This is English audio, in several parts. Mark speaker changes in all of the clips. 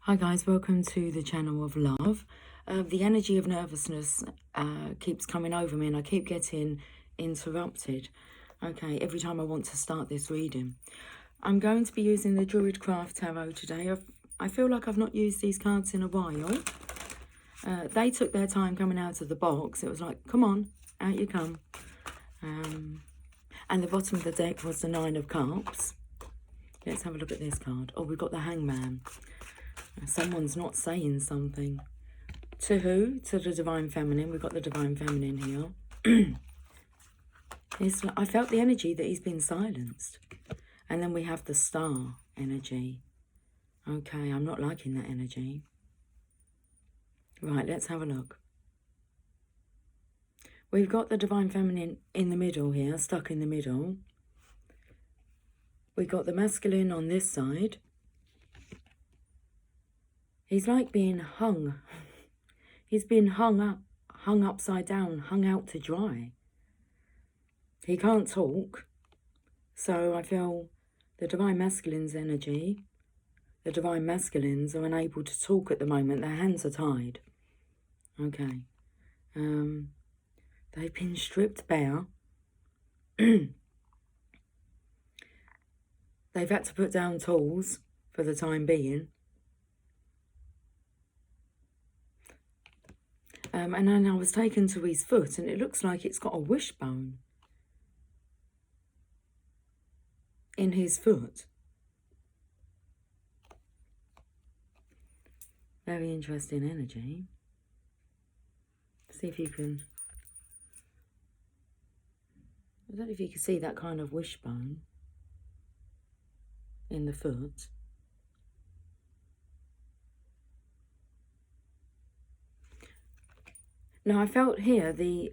Speaker 1: Hi guys, welcome to the channel of love. The energy of nervousness keeps coming over me and I keep getting interrupted. Okay, every time I want to start this reading. I'm going to be using the Druidcraft Tarot today. I feel like I've not used these cards in a while. They took their time coming out of the box. It was like, come on, out you come. And the bottom of the deck was the Nine of Cups. Let's have a look at this card. Oh, we've got the Hangman. Someone's not saying something. To who? To the Divine Feminine. We've got the Divine Feminine here. I felt the energy that he's been silenced. And then we have the Star energy. Okay, I'm not liking that energy. Right, let's have a look. We've got the Divine Feminine in the middle here, stuck in the middle. We've got the Masculine on this side. He's like being hung. He's been hung up, hung upside down, hung out to dry. He can't talk. So I feel the Divine Masculine's energy. The Divine Masculines are unable to talk at the moment. Their hands are tied. Okay. They've been stripped bare. They've had to put down tools for the time being. And then I was taken to his foot and it looks like it's got a wishbone in his foot. Very interesting energy. See if you can... I don't know if you can see that kind of wishbone in the foot. Now, I felt here the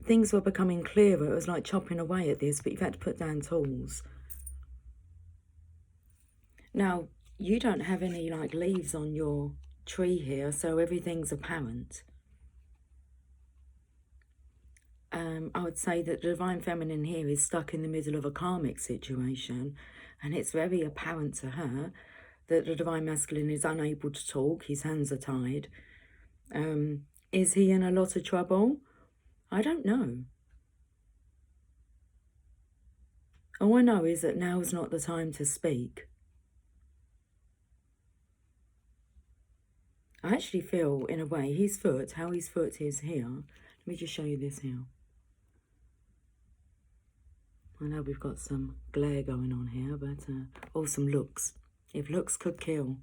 Speaker 1: things were becoming clearer. It was like chopping away at this, but you've had to put down tools. Now, you don't have any like leaves on your tree here, so everything's apparent. I would say that the Divine Feminine here is stuck in the middle of a karmic situation, and it's very apparent to her that the Divine Masculine is unable to talk. His hands are tied. Is he in a lot of trouble? I don't know. All I know is that now's not the time to speak. I actually feel, in a way, his foot, how his foot is here. Let me just show you this here. I know we've got some glare going on here, but or some looks. If looks could kill.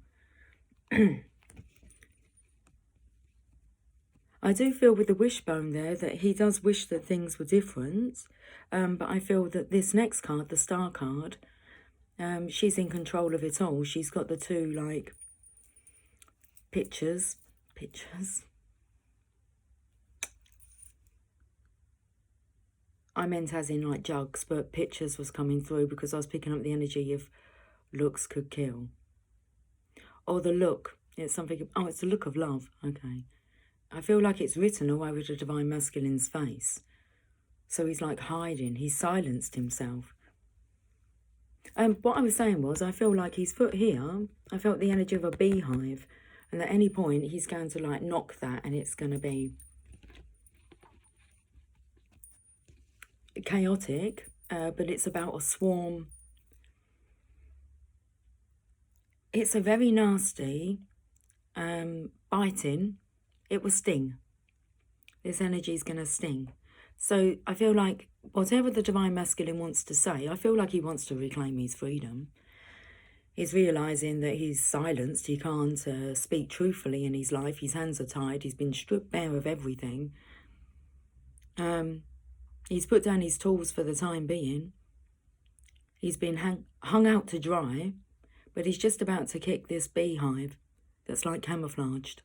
Speaker 1: I do feel with the wishbone there that he does wish that things were different. But I feel that this next card, the Star card, she's in control of it all. She's got the two, like, pictures. I meant as in, like, jugs, but pictures was coming through because I was picking up the energy of looks could kill. Or the look. It's something... Oh, it's the look of love. Okay. I feel like it's written all over the Divine Masculine's face. So he's like hiding. He's silenced himself. What I was saying was, I feel like his foot here, I felt the energy of a beehive. And at any point, he's going to like knock that and it's going to be chaotic. But it's about a swarm. It's a very nasty, biting. It will sting. This energy is going to sting. So I feel like whatever the Divine Masculine wants to say, I feel like he wants to reclaim his freedom. He's realising that he's silenced. He can't speak truthfully in his life. His hands are tied. He's been stripped bare of everything. He's put down his tools for the time being. He's been hung out to dry, but he's just about to kick this beehive that's like camouflaged.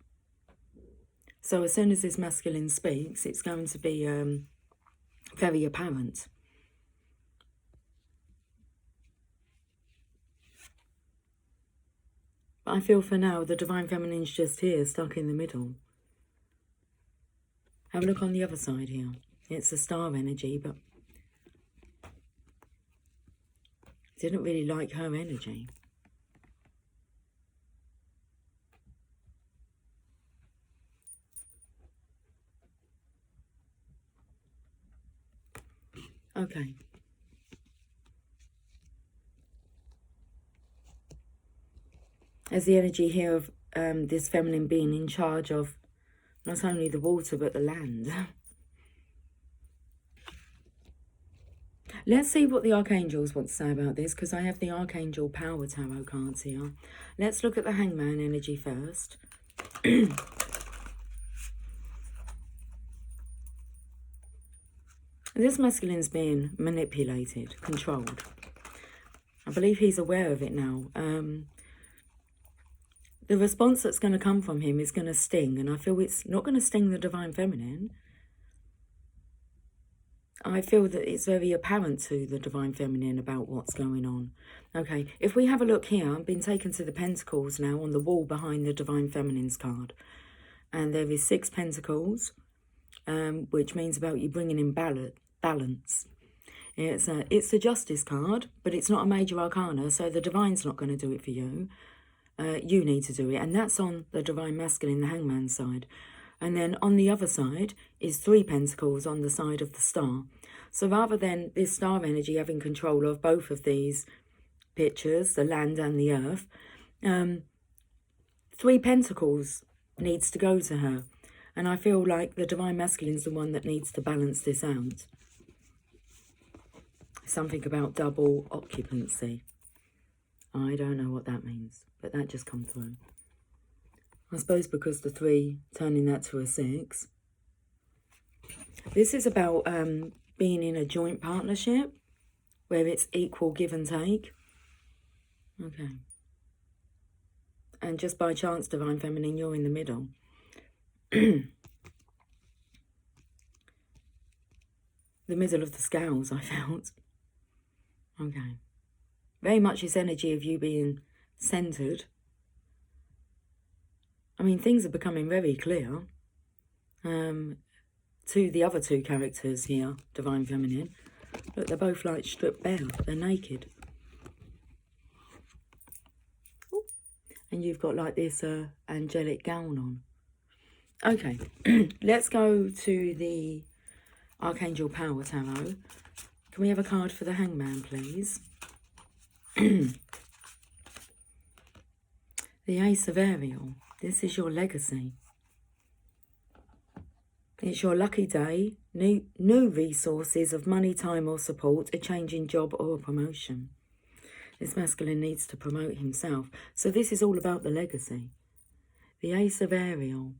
Speaker 1: So as soon as this masculine speaks, it's going to be very apparent. But I feel for now, the Divine Feminine's just here, stuck in the middle. Have a look on the other side here. It's the Star energy, but didn't really like her energy. Okay. There's the energy here of this feminine being in charge of not only the water but the land. Let's see what the Archangels want to say about this, because I have the Archangel Power Tarot cards here. Let's look at the Hangman energy first. This masculine's being manipulated, controlled. I believe he's aware of it now. The response that's going to come from him is going to sting, and I feel it's not going to sting the Divine Feminine. I feel that it's very apparent to the Divine Feminine about what's going on. Okay, if we have a look here, I've been taken to the Pentacles now on the wall behind the Divine Feminine's card. And there is 6 Pentacles, which means about you bringing in balance. It's the Justice card, but it's not a major arcana, so the Divine's not going to do it for you. You need to do it, and that's on the Divine Masculine, the Hangman side. And then on the other side is 3 Pentacles on the side of the Star. So rather than this Star energy having control of both of these pictures, the land and the earth, 3 Pentacles needs to go to her. And I feel like the Divine Masculine's the one that needs to balance this out. Something about double occupancy. I don't know what that means, but that just come through. I suppose because the 3, turning that to a 6. This is about being in a joint partnership where it's equal give and take. Okay. And just by chance, Divine Feminine, you're in the middle. The middle of the scales, I felt. Okay. Very much this energy of you being centered. I mean, things are becoming very clear to the other 2 characters here, Divine Feminine. Look, they're both like stripped bare. They're naked. Ooh. And you've got like this angelic gown on. Okay, let's go to the Archangel Power Tarot. Can we have a card for the Hangman, please? The Ace of Ariel. This is your legacy. It's your lucky day, new resources of money, time or support, a change in job or a promotion. This masculine needs to promote himself. So this is all about the legacy. The Ace of Ariel.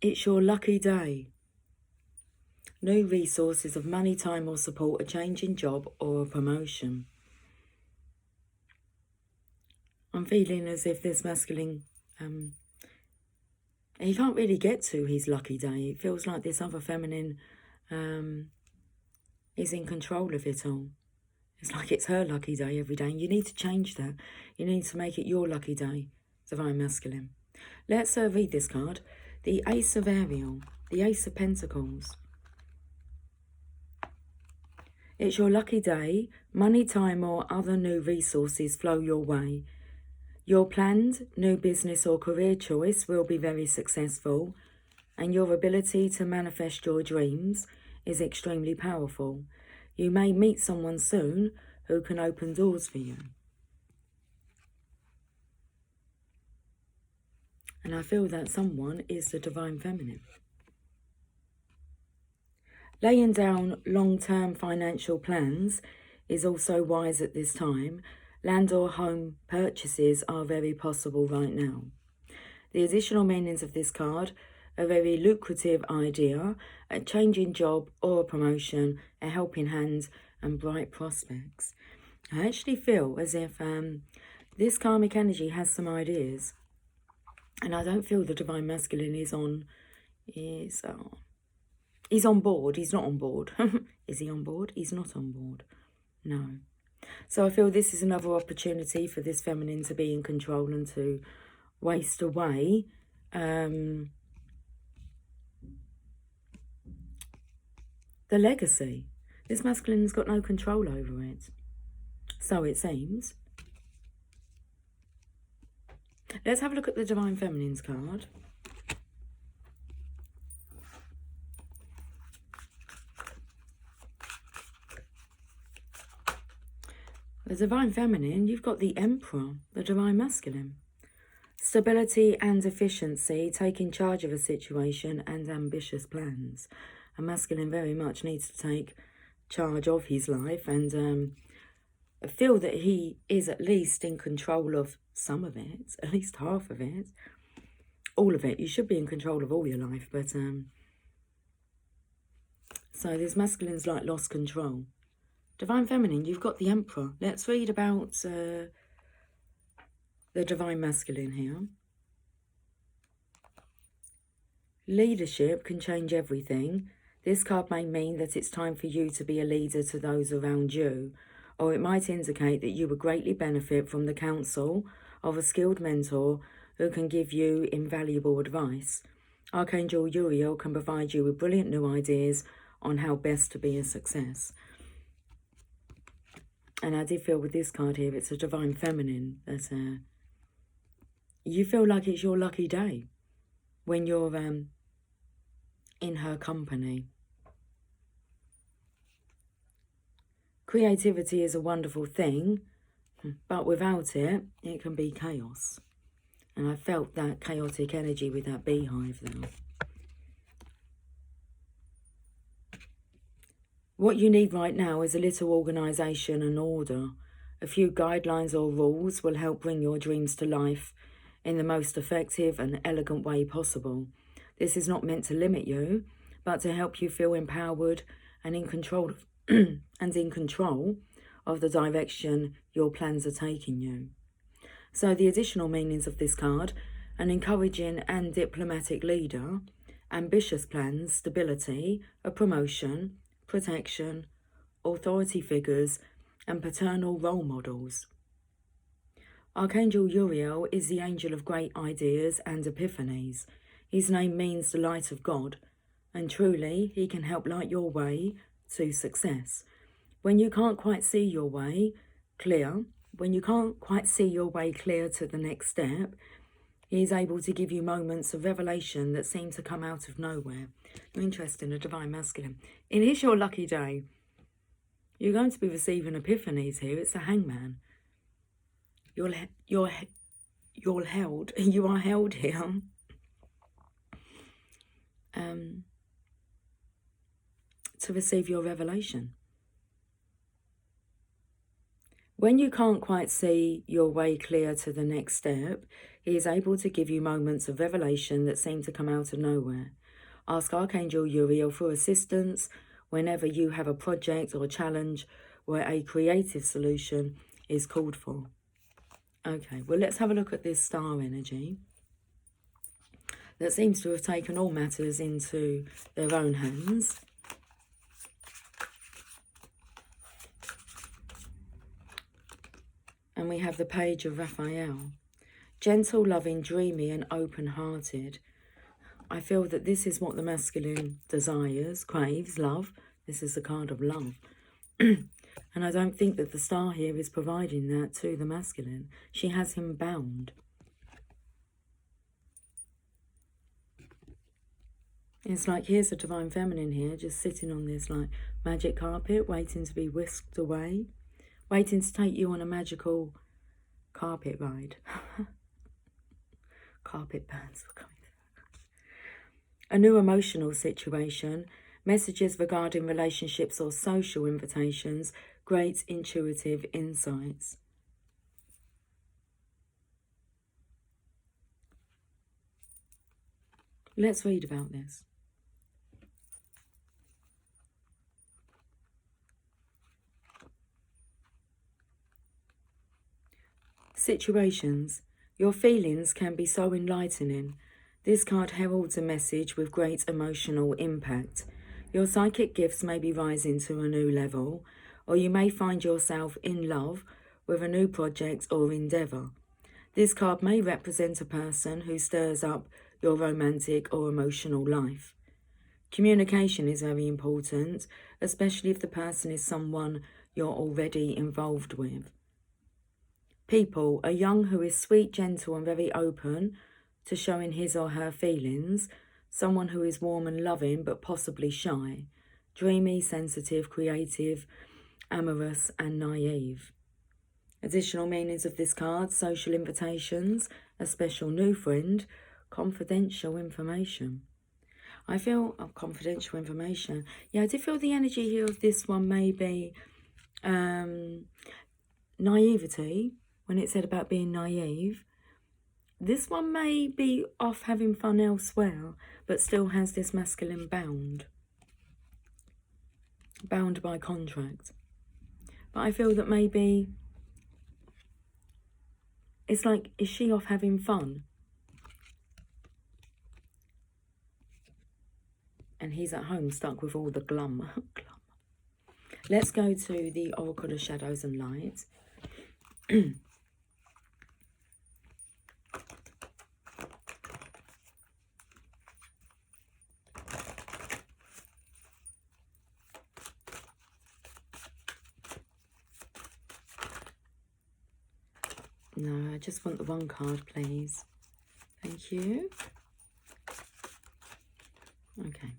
Speaker 1: It's your lucky day. New resources of money, time or support, a change in job or a promotion. I'm feeling as if this masculine, he can't really get to his lucky day. It feels like this other feminine is in control of it all. It's like it's her lucky day every day. And you need to change that. You need to make it your lucky day, Divine Masculine. Let's read this card. The Ace of Ariel, the Ace of Pentacles. It's your lucky day. Money, time or other new resources flow your way. Your planned new business or career choice will be very successful, and your ability to manifest your dreams is extremely powerful. You may meet someone soon who can open doors for you. And I feel that someone is the Divine Feminine. Laying down long-term financial plans is also wise at this time. Land or home purchases are very possible right now. The additional meanings of this card: a very lucrative idea, a change in job or a promotion, a helping hand, and bright prospects. I actually feel as if this karmic energy has some ideas. And I don't feel the Divine Masculine is on board. He's not on board. Is he on board? He's not on board. No. So I feel this is another opportunity for this feminine to be in control and to waste away the legacy. This masculine has got no control over it. So it seems. Let's have a look at the Divine Feminine's card. Divine Feminine, you've got the Emperor, the Divine Masculine. Stability and efficiency, taking charge of a situation and ambitious plans. A masculine very much needs to take charge of his life and feel that he is at least in control of some of it, at least half of it. All of it. You should be in control of all your life, but so this masculine's like lost control. Divine Feminine, you've got the Emperor. Let's read about the Divine Masculine here. Leadership can change everything. This card may mean that it's time for you to be a leader to those around you, or it might indicate that you would greatly benefit from the counsel of a skilled mentor who can give you invaluable advice. Archangel Uriel can provide you with brilliant new ideas on how best to be a success. And I did feel with this card here, it's a Divine Feminine, that you feel like it's your lucky day when you're in her company. Creativity is a wonderful thing, but without it, it can be chaos. And I felt that chaotic energy with that beehive there. What you need right now is a little organisation and order. A few guidelines or rules will help bring your dreams to life in the most effective and elegant way possible. This is not meant to limit you, but to help you feel empowered and in control of, of the direction your plans are taking you. So the additional meanings of this card: an encouraging and diplomatic leader, ambitious plans, stability, a promotion, protection, authority figures, and paternal role models. Archangel Uriel is the angel of great ideas and epiphanies. His name means the light of God, and truly he can help light your way to success. When you can't quite see your way clear, to the next step, he is able to give you moments of revelation that seem to come out of nowhere. Interesting, a Divine Masculine. It is your lucky day. You're going to be receiving epiphanies here. It's the Hangman. You are held here. To receive your revelation. When you can't quite see your way clear to the next step, he is able to give you moments of revelation that seem to come out of nowhere. Ask Archangel Uriel for assistance whenever you have a project or a challenge where a creative solution is called for. Okay, well, let's have a look at this star energy that seems to have taken all matters into their own hands. And we have the Page of Raphael. Gentle, loving, dreamy, and open-hearted. I feel that this is what the masculine desires, craves, love. This is the card of love. And I don't think that the star here is providing that to the masculine. She has him bound. It's like, here's a Divine Feminine here, just sitting on this like magic carpet, waiting to be whisked away. Waiting to take you on a magical carpet ride. Carpet burns. A new emotional situation. Messages regarding relationships or social invitations. Great intuitive insights. Let's read about this. Situations. Your feelings can be so enlightening. This card heralds a message with great emotional impact. Your psychic gifts may be rising to a new level, or you may find yourself in love with a new project or endeavour. This card may represent a person who stirs up your romantic or emotional life. Communication is very important, especially if the person is someone you're already involved with. People, a young who is sweet, gentle and very open to showing his or her feelings. Someone who is warm and loving but possibly shy. Dreamy, sensitive, creative, amorous and naive. Additional meanings of this card: social invitations, a special new friend, confidential information. I feel confidential information. Yeah, I did feel the energy here of this one may be naivety, when it said about being naive. This one may be off having fun elsewhere, but still has this masculine bound by contract. But I feel that maybe it's like, is she off having fun? And he's at home stuck with all the glum. Let's go to the Oracle of Shadows and Light. No, I just want the one card, please. Thank you. Okay.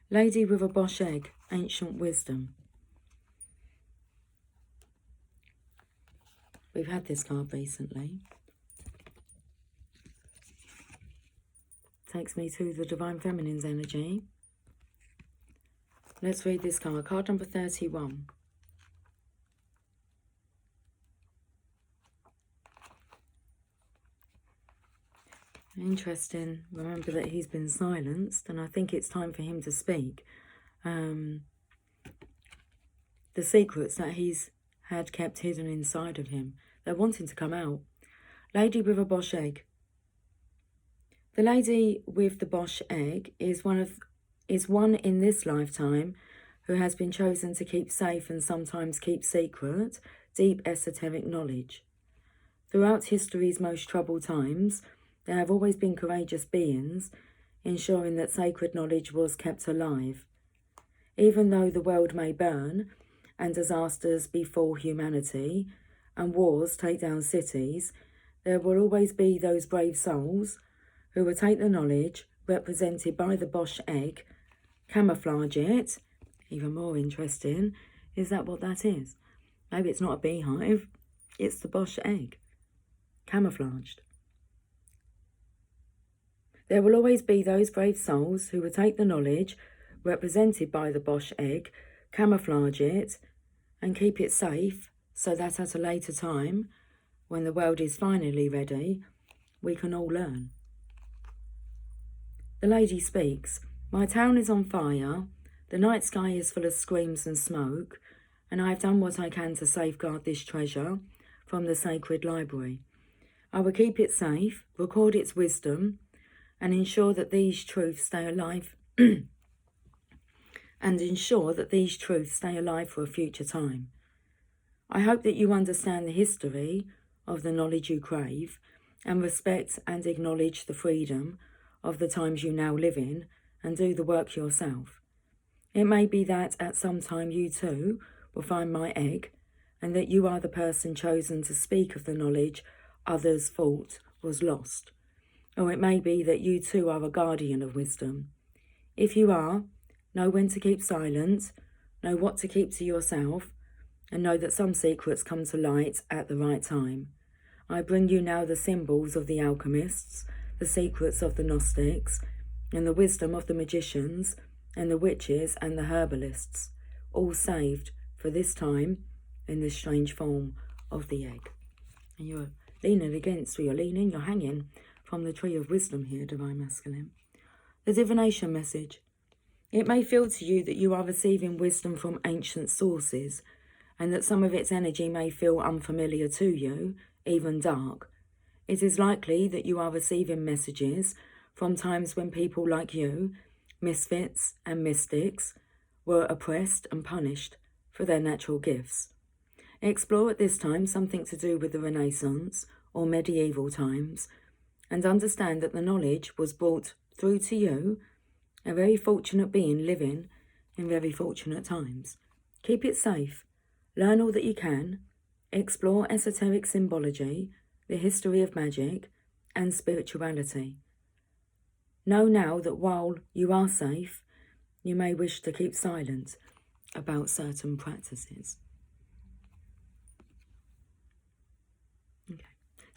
Speaker 1: Lady with a Bosch egg, ancient wisdom. We've had this card recently. Takes me to the Divine Feminine's energy. Let's read this card. Card number 31. Interesting. Remember that he's been silenced, and I think it's time for him to speak. The secrets that he's had kept hidden inside of him, they're wanting to come out. Lady with a Bosch egg. The lady with the Bosch egg is one in this lifetime who has been chosen to keep safe and sometimes keep secret deep esoteric knowledge. Throughout history's most troubled times, there have always been courageous beings ensuring that sacred knowledge was kept alive. Even though the world may burn and disasters befall humanity and wars take down cities, there will always be those brave souls who will take the knowledge represented by the Bosch egg, camouflage it. Even more interesting, is that what that is? Maybe it's not a beehive, it's the Bosch egg, camouflaged. There will always be those brave souls who will take the knowledge represented by the Bosch egg, camouflage it, and keep it safe so that at a later time, when the world is finally ready, we can all learn. The lady speaks. My town is on fire, the night sky is full of screams and smoke, and I have done what I can to safeguard this treasure from the sacred library. I will keep it safe, record its wisdom, and ensure that these truths stay alive for a future time. I hope that you understand the history of the knowledge you crave and respect and acknowledge the freedom of the times you now live in and do the work yourself. It may be that at some time you too will find my egg and that you are the person chosen to speak of the knowledge others thought was lost. Or it may be that you too are a guardian of wisdom. If you are, know when to keep silent, know what to keep to yourself, and know that some secrets come to light at the right time. I bring you now the symbols of the alchemists, the secrets of the Gnostics, and the wisdom of the magicians, and the witches and the herbalists, all saved for this time in this strange form of the egg. And you're hanging from the tree of wisdom here, Divine Masculine. The divination message. It may feel to you that you are receiving wisdom from ancient sources, and that some of its energy may feel unfamiliar to you, even dark. It is likely that you are receiving messages from times when people like you, misfits and mystics, were oppressed and punished for their natural gifts. Explore at this time something to do with the Renaissance or medieval times, and understand that the knowledge was brought through to you, a very fortunate being living in very fortunate times. Keep it safe, learn all that you can, explore esoteric symbology, the history of magic, and spirituality. Know now that while you are safe, you may wish to keep silent about certain practices.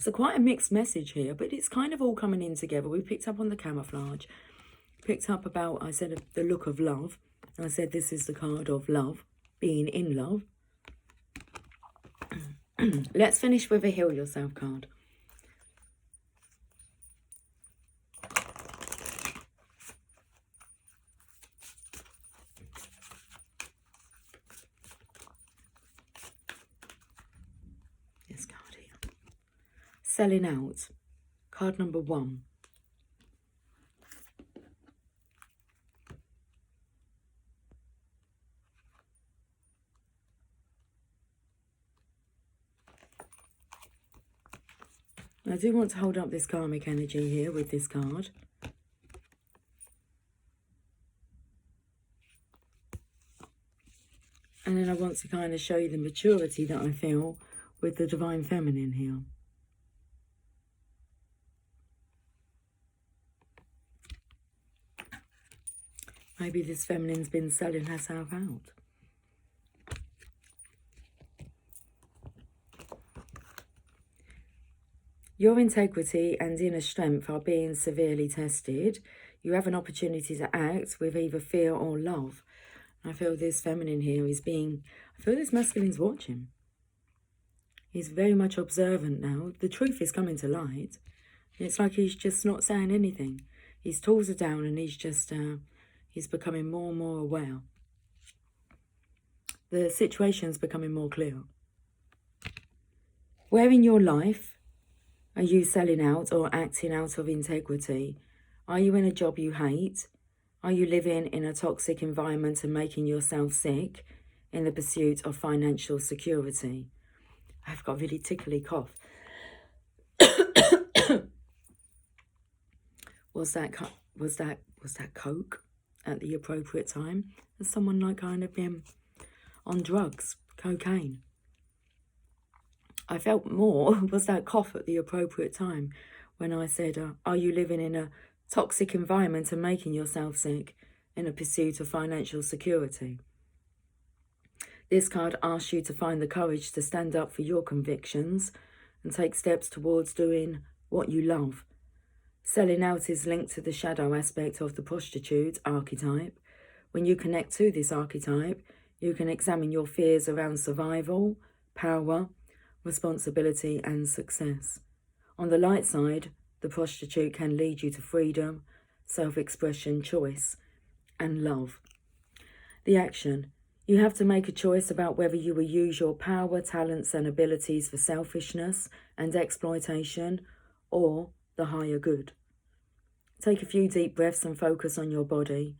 Speaker 1: So quite a mixed message here, but it's kind of all coming in together. We picked up on the camouflage, picked up about, I said, the look of love. I said this is the card of love, being in love. Let's finish with a Heal Yourself card. This card here. Selling Out. Card number 1. I do want to hold up this karmic energy here with this card. And then I want to kind of show you the maturity that I feel with the Divine Feminine here. Maybe this feminine's been selling herself out. Your integrity and inner strength are being severely tested. You have an opportunity to act with either fear or love. I feel this feminine here is being... I feel this masculine's watching. He's very much observant now. The truth is coming to light. It's like he's just not saying anything. His tools are down and he's just... he's becoming more and more aware. The situation's becoming more clear. Where in your life are you selling out or acting out of integrity? Are you in a job you hate? Are you living in a toxic environment and making yourself sick in the pursuit of financial security? I've got a really tickly cough. Was that coke at the appropriate time? Has someone like kind of been on drugs, cocaine? I felt more, was that cough at the appropriate time when I said, are you living in a toxic environment and making yourself sick in a pursuit of financial security? This card asks you to find the courage to stand up for your convictions and take steps towards doing what you love. Selling out is linked to the shadow aspect of the prostitute archetype. When you connect to this archetype, you can examine your fears around survival, power, responsibility and success. On the light side, the prostitute can lead you to freedom, self-expression, choice, and love. The action. You have to make a choice about whether you will use your power, talents, and abilities for selfishness and exploitation or the higher good. Take a few deep breaths and focus on your body.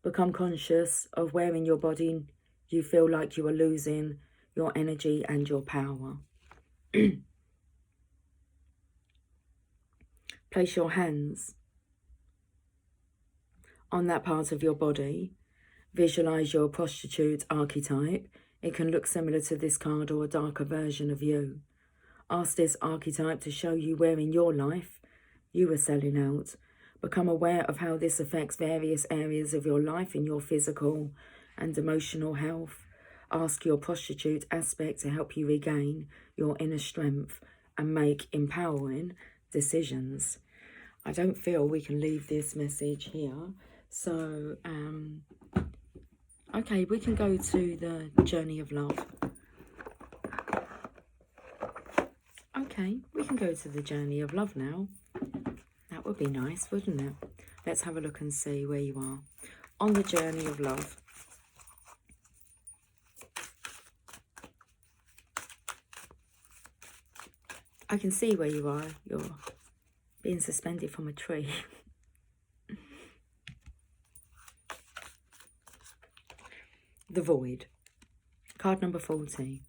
Speaker 1: Become conscious of where in your body you feel like you are losing your energy and your power. Place your hands on that part of your body. Visualize your prostitute archetype. It can look similar to this card or a darker version of you. Ask this archetype to show you where in your life you are selling out. Become aware of how this affects various areas of your life in your physical and emotional health. Ask your prostitute aspect to help you regain your inner strength and make empowering decisions. I don't feel we can leave this message here. So, okay, we can go to the journey of love. Okay, we can go to the journey of love now. That would be nice, wouldn't it? Let's have a look and see where you are on the journey of love. I can see where you are. You're being suspended from a tree. The Void. Card number 40.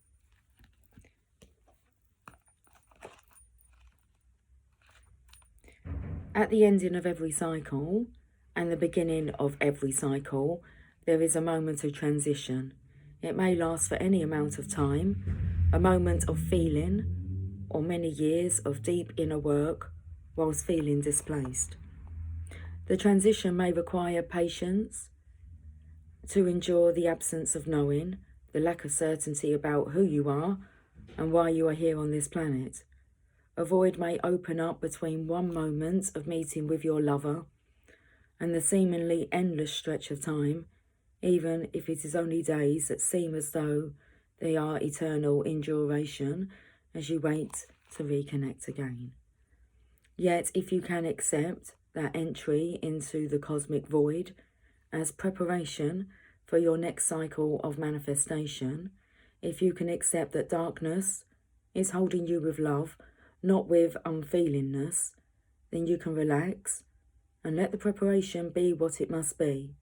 Speaker 1: At the ending of every cycle and the beginning of every cycle, there is a moment of transition. It may last for any amount of time, a moment of feeling, or many years of deep inner work whilst feeling displaced. The transition may require patience to endure the absence of knowing, the lack of certainty about who you are and why you are here on this planet. A void may open up between one moment of meeting with your lover and the seemingly endless stretch of time, even if it is only days that seem as though they are eternal in duration as you wait to reconnect again. Yet, if you can accept that entry into the cosmic void as preparation for your next cycle of manifestation, if you can accept that darkness is holding you with love, not with unfeelingness, then you can relax and let the preparation be what it must be.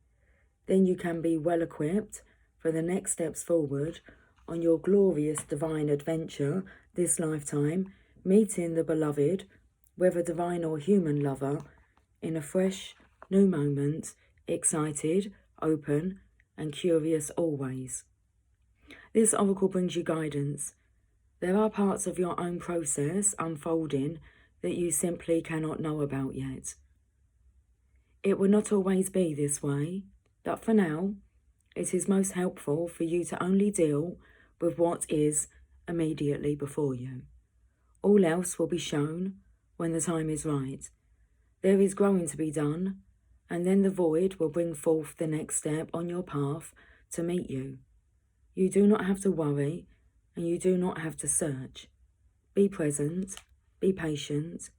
Speaker 1: Then you can be well equipped for the next steps forward on your glorious divine adventure this lifetime, meeting the beloved, whether divine or human lover, in a fresh, new moment, excited, open, and curious always. This oracle brings you guidance. There are parts of your own process unfolding that you simply cannot know about yet. It will not always be this way, but for now, it is most helpful for you to only deal with what is immediately before you. All else will be shown when the time is right. There is growing to be done, and then the void will bring forth the next step on your path to meet you. You do not have to worry, and you do not have to search. Be present, be patient.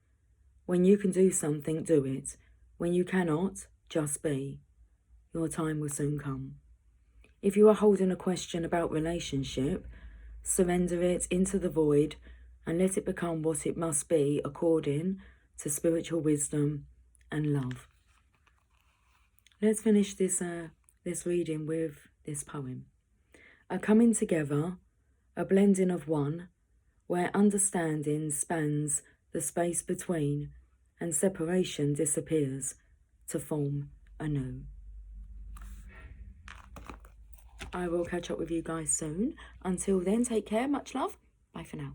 Speaker 1: When you can do something, do it. When you cannot, just be. Your time will soon come. If you are holding a question about relationship, surrender it into the void and let it become what it must be according to spiritual wisdom and love. Let's finish this reading with this poem. A coming together, a blending of one, where understanding spans the space between and separation disappears to form anew. I will catch up with you guys soon. Until then, take care. Much love. Bye for now.